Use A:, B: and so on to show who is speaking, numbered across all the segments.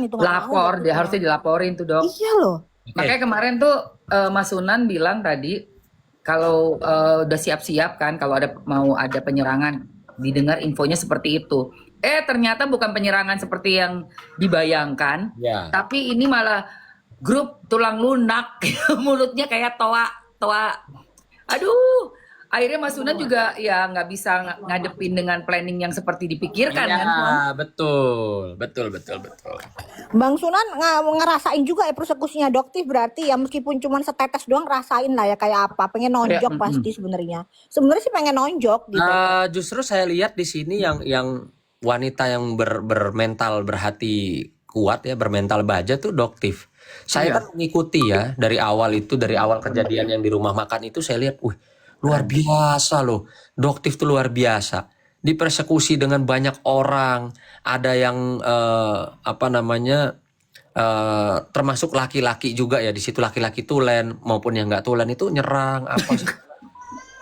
A: itu nggak mau
B: Lapor, dia
A: doktifnya.
B: harusnya dilaporin tuh dok.
A: Iya loh.
B: Makanya kemarin tuh Mas Sunan bilang tadi kalau udah siap-siap kan kalau mau ada penyerangan, didengar infonya seperti itu. Ternyata bukan penyerangan seperti yang dibayangkan,
C: Ya.
B: tapi ini malah grup tulang lunak, mulutnya kayak toa toa. Aduh, akhirnya Mas Sunan juga ya nggak bisa ngadepin dengan planning yang seperti dipikirkan
C: Ya,
B: kan, Sunan?
C: betul.
A: Bang Sunan ngerasain juga ya persekusinya Doktif berarti ya meskipun cuma setetes doang rasain lah ya kayak apa. Pengen nonjok
B: Ya,
A: pasti sebenarnya. Sebenarnya sih pengen nonjok gitu.
C: Justru saya lihat di sini yang wanita yang bermental berhati kuat ya, bermental baja tuh Doktif. Saya
B: Iya.
C: kan mengikuti ya dari awal kejadian yang di rumah makan itu saya lihat, luar biasa loh. Doktif tuh luar biasa. Dipersekusi dengan banyak orang, ada yang termasuk laki-laki juga ya di situ, laki-laki tulen maupun yang nggak tulen itu nyerang apa sih.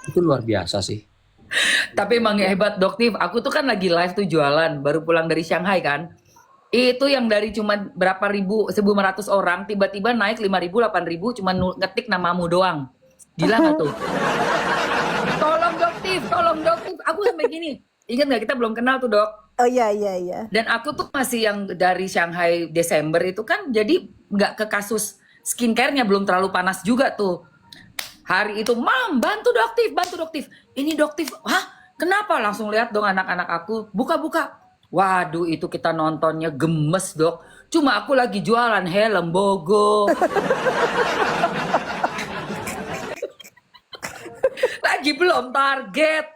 C: Itu luar biasa sih.
B: Tapi emang hebat Doktif. Aku tuh kan lagi live tuh jualan, baru pulang dari Shanghai kan. Itu yang dari cuma berapa ribu, 1.500 orang, tiba-tiba naik 5.000, 8.000, cuma ngetik namamu doang. Gila nggak tuh? Tolong Doktif. Aku sampai gini. Ingat nggak kita belum kenal tuh dok?
A: Oh iya.
B: Dan aku tuh masih yang dari Shanghai Desember itu kan, jadi nggak ke kasus skincare-nya, belum terlalu panas juga tuh. Hari itu, Mam, bantu Doktif. Ini Doktif, hah? Kenapa? Langsung lihat dong anak-anak aku, buka. Waduh, itu kita nontonnya gemes dok. Cuma aku lagi jualan helm bogo. Lagi belum target.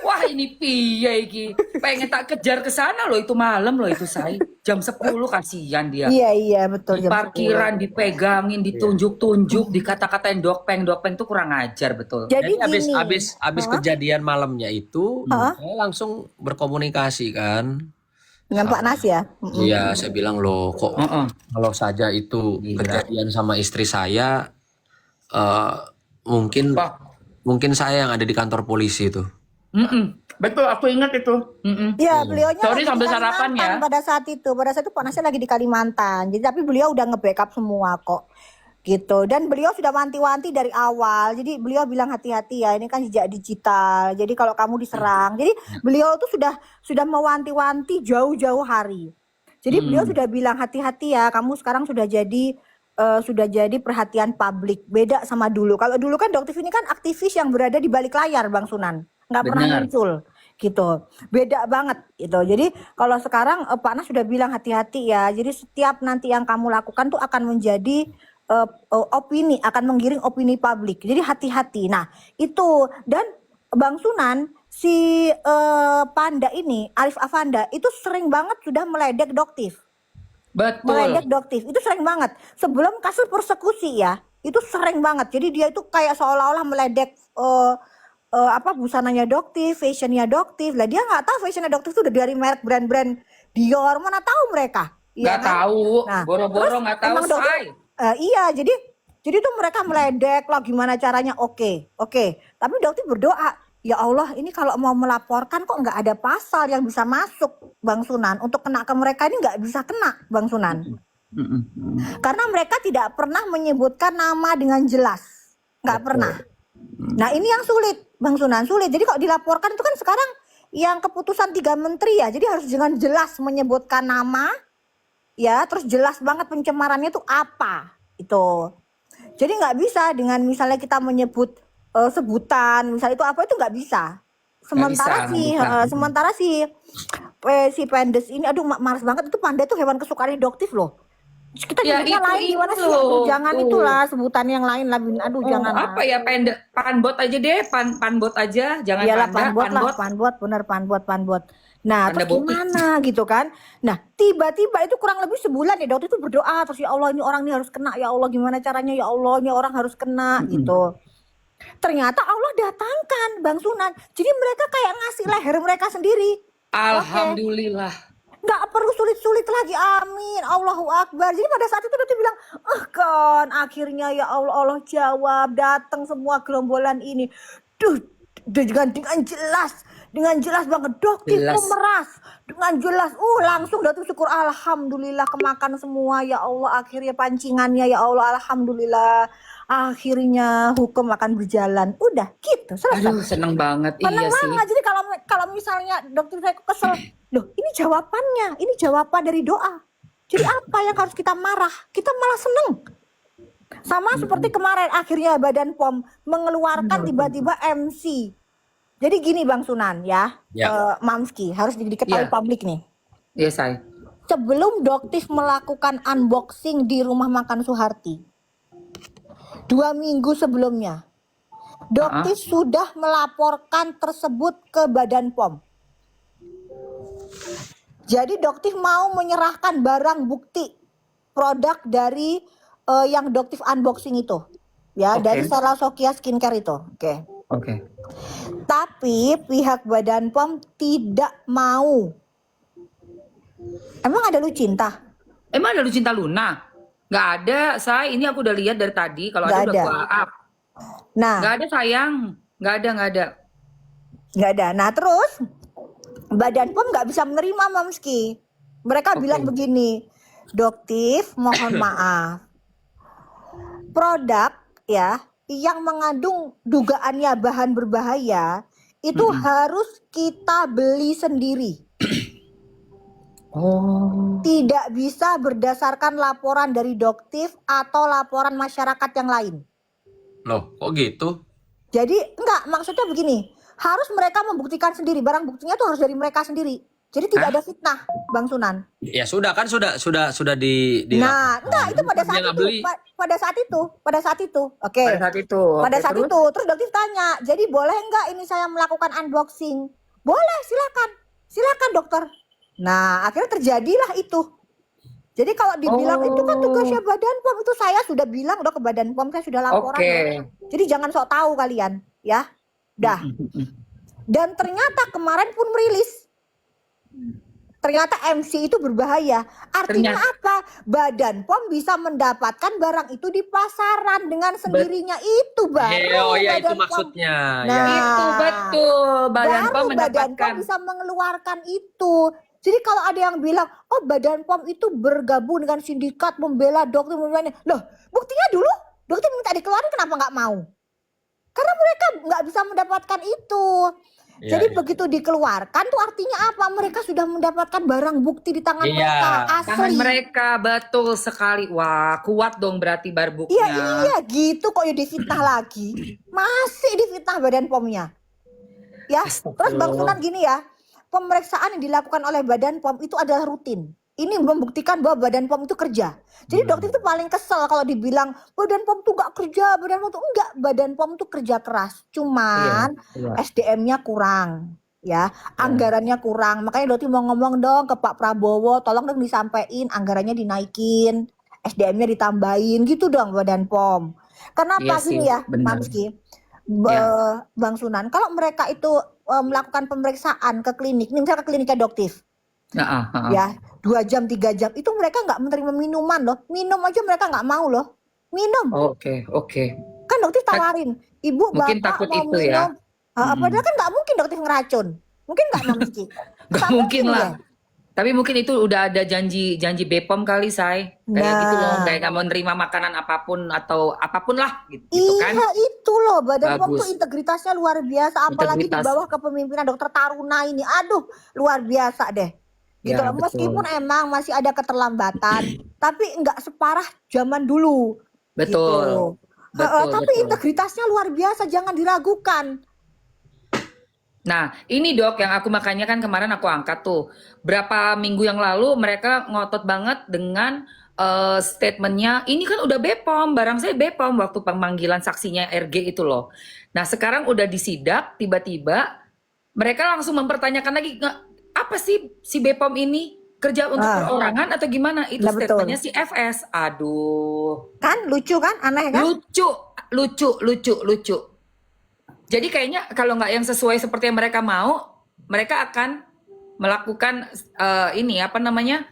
B: Wah ini piye iki. Pengen tak kejar ke sana loh, itu malam loh itu saya. Jam 10 kasihan dia.
A: Iya betul.
B: Di parkiran dipegangin, ditunjuk-tunjuk, dikata-katain dokpeng tuh kurang ajar betul.
A: Jadi
C: Jadi
A: gini.
C: habis kejadian malamnya itu saya langsung berkomunikasi kan.
A: Dengan Pak Nas ya.
C: Iya, saya bilang loh kok kalau saja itu kejadian sama istri saya mungkin
B: Wah.
C: mungkin saya yang ada di kantor polisi itu.
B: Betul, aku ingat itu.
A: Iya, beliaunya
B: Sorry
A: lagi
B: sambil
A: di
B: sarapan
A: Kalimantan
B: ya.
A: pada saat itu. Pada saat itu Pak Nasnya lagi di Kalimantan. Jadi tapi beliau udah nge-backup semua kok. Gitu. Dan beliau sudah wanti-wanti dari awal. Jadi beliau bilang hati-hati ya, ini kan jejak digital. Jadi kalau kamu diserang. Jadi beliau tuh sudah mewanti-wanti jauh-jauh hari. Jadi beliau sudah bilang hati-hati ya, kamu sekarang sudah jadi perhatian publik. Beda sama dulu. Kalau dulu kan Doktif ini kan aktivis yang berada di balik layar Bang Sunan. Nggak pernah
B: Benar.
A: muncul gitu. Beda banget gitu. Jadi kalau sekarang Pak Nas sudah bilang hati-hati ya. Jadi setiap nanti yang kamu lakukan tuh akan menjadi opini, akan menggiring opini publik. Jadi hati-hati. Nah, itu dan Bang Sunan si Panda ini, Arif Afanda itu sering banget sudah meledek Doktif. Meledek
B: Betul.
A: Doktif itu sering banget. Sebelum kasus persekusi ya, itu sering banget. Jadi dia itu kayak seolah-olah meledek busananya Doktif, fashionnya Doktif. Lah dia nggak tahu fashionnya Doktif itu udah dari merek brand-brand Dior, mana tahu mereka.
B: Nggak tahu,
A: Nah,
B: boro-boro nggak tahu
A: emang Doktif,
B: say.
A: iya, jadi tuh mereka meledek lah gimana caranya. Oke. Tapi Doktif berdoa, ya Allah, ini kalau mau melaporkan kok nggak ada pasal yang bisa masuk, Bang Sunan. Untuk kena ke mereka ini nggak bisa kena, Bang Sunan. Karena mereka tidak pernah menyebutkan nama dengan jelas, nggak pernah. Nah ini yang sulit, Bang Sunan, sulit. Jadi kalau dilaporkan itu kan sekarang yang keputusan 3 menteri ya, jadi harus dengan jelas menyebutkan nama, ya, terus jelas banget pencemarannya itu apa, itu. Jadi nggak bisa dengan misalnya kita menyebut sebutan, misalnya itu apa, itu nggak bisa. Sementara si Pendes ini, aduh males banget, itu Panda itu hewan kesukaannya Doktif loh. Kita
B: Ya,
A: nyebutnya lain gimana sih? Aduh, jangan itulah sebutan yang lain lah. Aduh, jangan.
B: Apa ya panbot aja deh, panbot aja, jangan
A: Iyalah
B: panda,
A: panbot, bener panbot. Nah,
B: Panda
A: terus gimana gitu kan? Nah, tiba-tiba itu kurang lebih sebulan ya Dokter itu berdoa terus, ya Allah ini orang ini harus kena, ya Allah gimana caranya, ya Allah ini orang harus kena gitu. Ternyata Allah datangkan Bang Sunan. Jadi mereka kayak ngasih leher mereka sendiri.
B: Alhamdulillah.
A: Nggak perlu sulit-sulit lagi, amin, Allahu Akbar. Jadi pada saat itu dia bilang, kan akhirnya ya Allah, Allah jawab, datang semua gerombolan ini. Dengan jelas dengan jelas banget doktif
B: Jelas.
A: memeras dengan jelas. Langsung doktif syukur alhamdulillah kemakan semua ya Allah, akhirnya pancingannya ya Allah, alhamdulillah akhirnya hukum akan berjalan. Udah gitu selesai.
B: Aduh, seneng banget.
A: Tenang
B: Iya sih.
A: banget. Jadi kalau misalnya dokter saya kesel, loh ini jawabannya, ini jawaban dari doa. Jadi apa yang harus kita marah? Kita malah seneng. Sama seperti kemarin akhirnya Badan POM mengeluarkan tiba-tiba MC. Jadi gini Bang Sunan ya,
C: Ya.
A: Mamski harus diketahui
B: Ya.
A: publik nih.
B: Iya, Say.
A: Sebelum Doktif melakukan unboxing di rumah makan Suharti, 2 minggu sebelumnya, Doktif sudah melaporkan tersebut ke Badan POM. Jadi Doktif mau menyerahkan barang bukti produk dari yang Doktif unboxing itu, ya,
B: Oke.
A: dari Salasokia Skincare itu. Oke.
B: Oke.
A: Tapi pihak Badan POM tidak mau. Emang ada lu cinta?
B: Emang ada Lucinta Luna? Nggak ada, Say. Ini aku udah lihat dari tadi. Kalau
A: Nggak
B: ada udah
A: ada.
B: gua up.
A: Nah,
B: Nggak ada, sayang. Nggak ada, nggak ada.
A: nggak ada. Nah terus Badan POM nggak bisa menerima Mamski. Mereka
B: Oke.
A: bilang begini, Doktif mohon maaf, produk ya yang mengandung dugaannya bahan berbahaya itu harus kita beli sendiri.
B: Oh.
A: Tidak bisa berdasarkan laporan dari Doktif atau laporan masyarakat yang lain.
C: Loh, kok gitu?
A: Jadi enggak, maksudnya begini, harus mereka membuktikan sendiri, barang buktinya tuh harus dari mereka sendiri. Jadi tidak ada fitnah, Bang Sunan.
C: Ya sudah kan sudah di
A: Nah, enggak itu pada
C: Dia
A: saat
C: nggak
A: itu,
C: beli.
A: pada saat itu. Oke.
B: Pada saat itu.
A: Pada
B: Oke,
A: saat
B: terus?
A: itu, terus Doktif tanya, jadi boleh enggak ini saya melakukan unboxing? Boleh, silakan dokter. Nah, akhirnya terjadilah itu. Jadi kalau dibilang itu kan tugasnya Badan POM, itu saya sudah bilang udah ke Badan POM, saya sudah laporan.
B: Oke.
A: Ya. Jadi jangan sok tahu kalian, ya. Dah. Dan ternyata kemarin pun merilis. Ternyata MC itu berbahaya. Artinya apa? Badan POM bisa mendapatkan barang itu di pasaran dengan sendirinya itu baru.
C: Oh ya itu
A: Badan POM.
C: maksudnya.
A: Nah,
B: Itu betul. Badan
A: baru
B: POM
A: Badan POM
B: mendapatkan.
A: bisa mengeluarkan itu. Jadi kalau ada yang bilang, oh Badan POM itu bergabung dengan sindikat membela dokter, loh buktinya dulu dokter minta dikeluarin kenapa nggak mau? Karena mereka nggak bisa mendapatkan itu.
C: Ya,
A: Jadi
C: ya.
A: begitu dikeluarkan tuh artinya apa? Mereka sudah mendapatkan barang bukti di tangan
C: Iya.
A: mereka
B: Tangan
A: asli.
B: mereka betul sekali. Wah, kuat dong berarti barbuknya.
A: Iya gitu kok ya difitnah lagi. Masih difitnah Badan POM-nya. Ya, terus Bang Sunan gini ya. Pemeriksaan yang dilakukan oleh Badan POM itu adalah rutin. Ini membuktikan bahwa Badan POM itu kerja. Jadi dokter itu paling kesel kalau dibilang Badan POM tuh gak kerja, Badan POM tuh enggak. Badan POM tuh kerja keras. Cuman
B: Iya.
A: SDM-nya kurang. Ya, anggarannya kurang. Makanya dokter mau ngomong dong ke Pak Prabowo, tolong dong disampaikan anggarannya dinaikin, SDM-nya ditambahin gitu dong Badan POM. Kenapa
B: Iya sih,
A: gini ya,
B: benar.
A: Mamski?
B: Ya.
A: Bang Sunan, kalau mereka itu melakukan pemeriksaan ke klinik, nih misalnya ke kliniknya Doktif, ya 2 jam 3 jam, itu mereka nggak menerima minuman loh, minum aja mereka nggak mau loh, minum.
B: Oke, oke.
A: Kan Doktif tawarin, ibu
B: Mungkin
A: bapak
B: takut
A: mau
B: itu ya.
A: minum, padahal kan nggak mungkin Doktif ngeracun, mungkin nggak Mamski?
B: Gak mungkin lah. Tapi mungkin itu udah ada janji BPOM kali, Say. Kayak
A: Nah.
B: gitu loh, kayak nggak mau nerima makanan apapun atau apapun lah gitu kan.
A: Iya itu loh, Badan POM
B: Bagus.
A: tuh integritasnya luar biasa, apalagi di
B: Integritas.
A: bawah kepemimpinan Dokter Taruna ini, aduh luar biasa deh. Gitu
B: Ya,
A: loh.
B: betul.
A: Meskipun emang masih ada keterlambatan, tapi nggak separah zaman dulu.
B: Betul.
A: Gitu.
B: Betul,
A: Tapi
B: betul.
A: integritasnya luar biasa, jangan diragukan.
B: Nah, ini Dok yang aku makanya kan kemarin aku angkat tuh. Berapa minggu yang lalu mereka ngotot banget dengan statementnya, ini kan udah BPOM, barang saya BPOM waktu pemanggilan saksinya RG itu loh. Nah, sekarang udah disidak, tiba-tiba mereka langsung mempertanyakan lagi, apa sih si BPOM ini? Kerja untuk perorangan atau gimana? Itu
A: Nah, betul.
B: statementnya si FS. Aduh.
A: Kan lucu kan, aneh kan?
B: Lucu. Jadi kayaknya kalau nggak yang sesuai seperti yang mereka mau, mereka akan melakukan ini apa namanya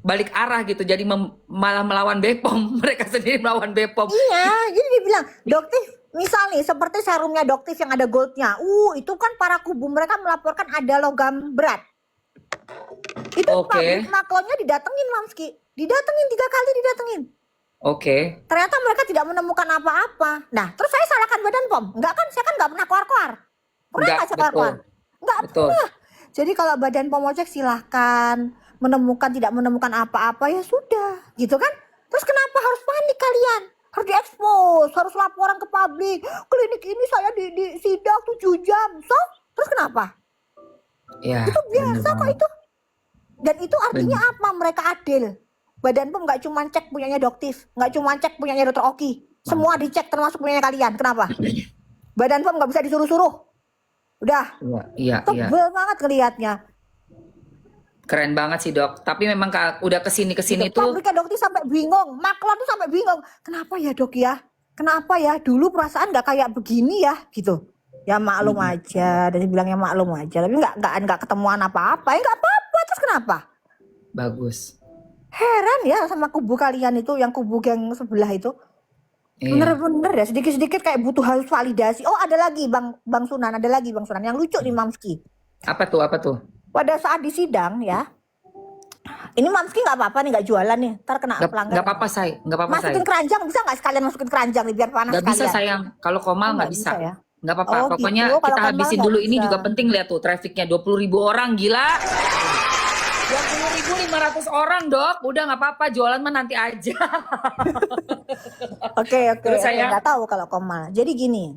B: balik arah gitu. Jadi malah melawan BPOM. Mereka sendiri melawan BPOM.
A: Iya, jadi dibilang, Doktif Misal nih seperti serumnya Doktif yang ada goldnya. Itu kan para kubu mereka melaporkan ada logam berat. Itu
B: Oke.
A: pabrik maklonnya didatengin Mamski. Didatengin 3 kali didatengin.
B: Oke.
A: Ternyata mereka tidak menemukan apa-apa. Nah, terus saya salahkan Badan POM. Enggak kan, saya kan nggak pernah keluar-keluar. Pernah
B: Enggak,
A: nggak saya
B: betul.
A: keluar-keluar? Nggak
B: Betul.
A: pernah. Jadi kalau Badan POM mau cek silahkan. Menemukan tidak menemukan apa-apa ya sudah. Gitu kan? Terus kenapa harus panik kalian? Harus diekspos, harus laporan ke publik. Klinik ini saya di sidak 7 jam. So, terus kenapa?
B: Ya.
A: Itu biasa
B: bener
A: kok
B: banget.
A: itu. Dan itu artinya apa? Mereka adil. Badan POM nggak cuma cek punyanya Doktif, nggak cuma cek punyanya Dr. Oki, semua dicek termasuk punyanya kalian. Kenapa? Badan POM nggak bisa disuruh-suruh. Udah,
B: Iya, iya, iya.
A: tebel banget ngelihatnya.
B: Keren banget sih dok. Tapi memang udah kesini
A: Gitu.
B: tuh.
A: Pabriknya Doktif sampai bingung, maklon tuh sampai bingung. Kenapa ya dok ya? Kenapa ya? Dulu perasaan nggak kayak begini ya, gitu. Ya maklum aja, dan bilangnya maklum aja. Tapi nggak ketemuan apa-apa. Ya nggak apa-apa. Terus kenapa?
B: Bagus.
A: Heran ya sama kubu kalian itu, yang kubu yang sebelah itu.
B: Iya.
A: Bener-bener ya, sedikit-sedikit kayak butuh harus validasi. Oh ada lagi Bang Sunan, ada lagi Bang Sunan. Yang lucu nih Mamski.
B: Apa tuh? Apa tuh?
A: Pada saat di sidang ya, ini Mamski nggak apa-apa nih, nggak jualan nih, ntar kena pelanggaran.
B: Nggak apa-apa say. Nggak apa-apa say.
A: Masukin keranjang, bisa nggak sekalian masukin keranjang nih biar panas
B: Nggak bisa
A: sekalian?
B: sayang. Kalau Komal
A: Oh,
B: nggak bisa.
A: ya?
B: Nggak apa-apa.
A: Oh,
B: Pokoknya
A: gitu. Kalau
B: kita
A: Komal
B: habisin
A: nggak
B: dulu. Ini
A: bisa.
B: juga penting, lihat tuh trafficnya 20.000 orang, gila. 20.500 orang dok. Udah nggak apa-apa. Jualan mah nanti aja.
A: Oke,
B: Terus saya-
A: nggak tahu kalau Komal. Jadi gini,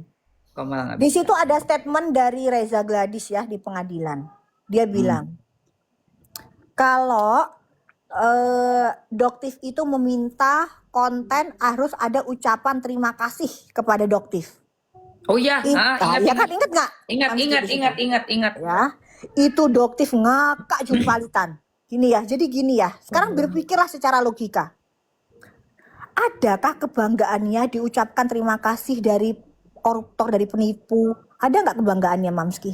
B: Komal nggak
A: di
B: bisa.
A: situ ada statement dari Reza Gladys ya di pengadilan. Dia bilang kalau Doktif itu meminta konten harus ada ucapan terima kasih kepada Doktif.
B: Oh iya. Ingat,
A: Ya kan, inget nggak?
B: Ingat,
A: Mamski
B: ingat,
A: di situ.
B: ingat.
A: Ya, itu Doktif ngakak jumpalitan. Gini ya, jadi gini ya. Sekarang berpikirlah secara logika. Adakah kebanggaannya diucapkan terima kasih dari koruptor, dari penipu? Ada nggak kebanggaannya Mamski?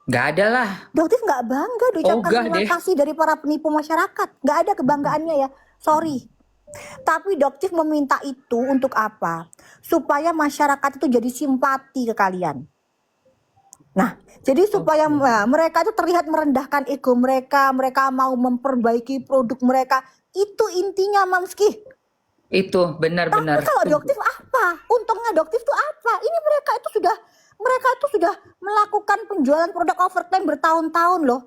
B: Nggak ada lah.
A: Doktif nggak bangga diucapkan
B: Ogah
A: terima
B: deh.
A: kasih dari para penipu masyarakat. Nggak ada kebanggaannya ya. Sorry. Tapi Doktif meminta itu untuk apa? Supaya masyarakat itu jadi simpati ke kalian. Nah, jadi supaya mereka itu terlihat merendahkan ego mereka, mereka mau memperbaiki produk mereka. Itu intinya Mamski.
B: Itu benar-benar.
A: Tapi kalau Doktif apa? Untungnya Doktif itu apa? Ini mereka itu sudah melakukan penjualan produk overtime bertahun-tahun loh.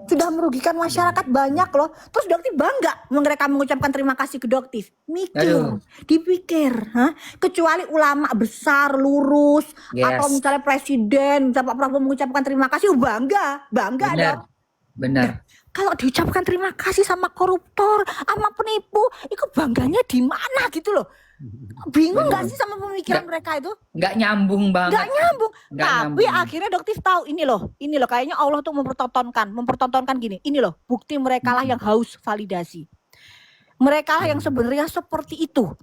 A: Sudah merugikan masyarakat banyak loh. Terus Doktif bangga mereka mengucapkan terima kasih ke Doktif. Mikir,
B: Aduh.
A: dipikir, kecuali ulama besar, lurus,
B: Yes.
A: atau misalnya presiden, misalnya Pak Prabowo mengucapkan terima kasih, bangga
B: Benar.
A: dong.
B: Benar.
A: Kalau diucapkan terima kasih sama koruptor, sama penipu, itu bangganya di mana gitu loh. Bingung nggak sih sama pemikiran mereka itu?
B: Nggak nyambung banget.
A: Nggak nyambung.
B: Nggak
A: Tapi
B: nyambung.
A: akhirnya Doktif tahu ini loh kayaknya Allah tuh mempertontonkan gini. Ini loh bukti mereka lah yang haus validasi. Mereka lah yang sebenarnya seperti itu.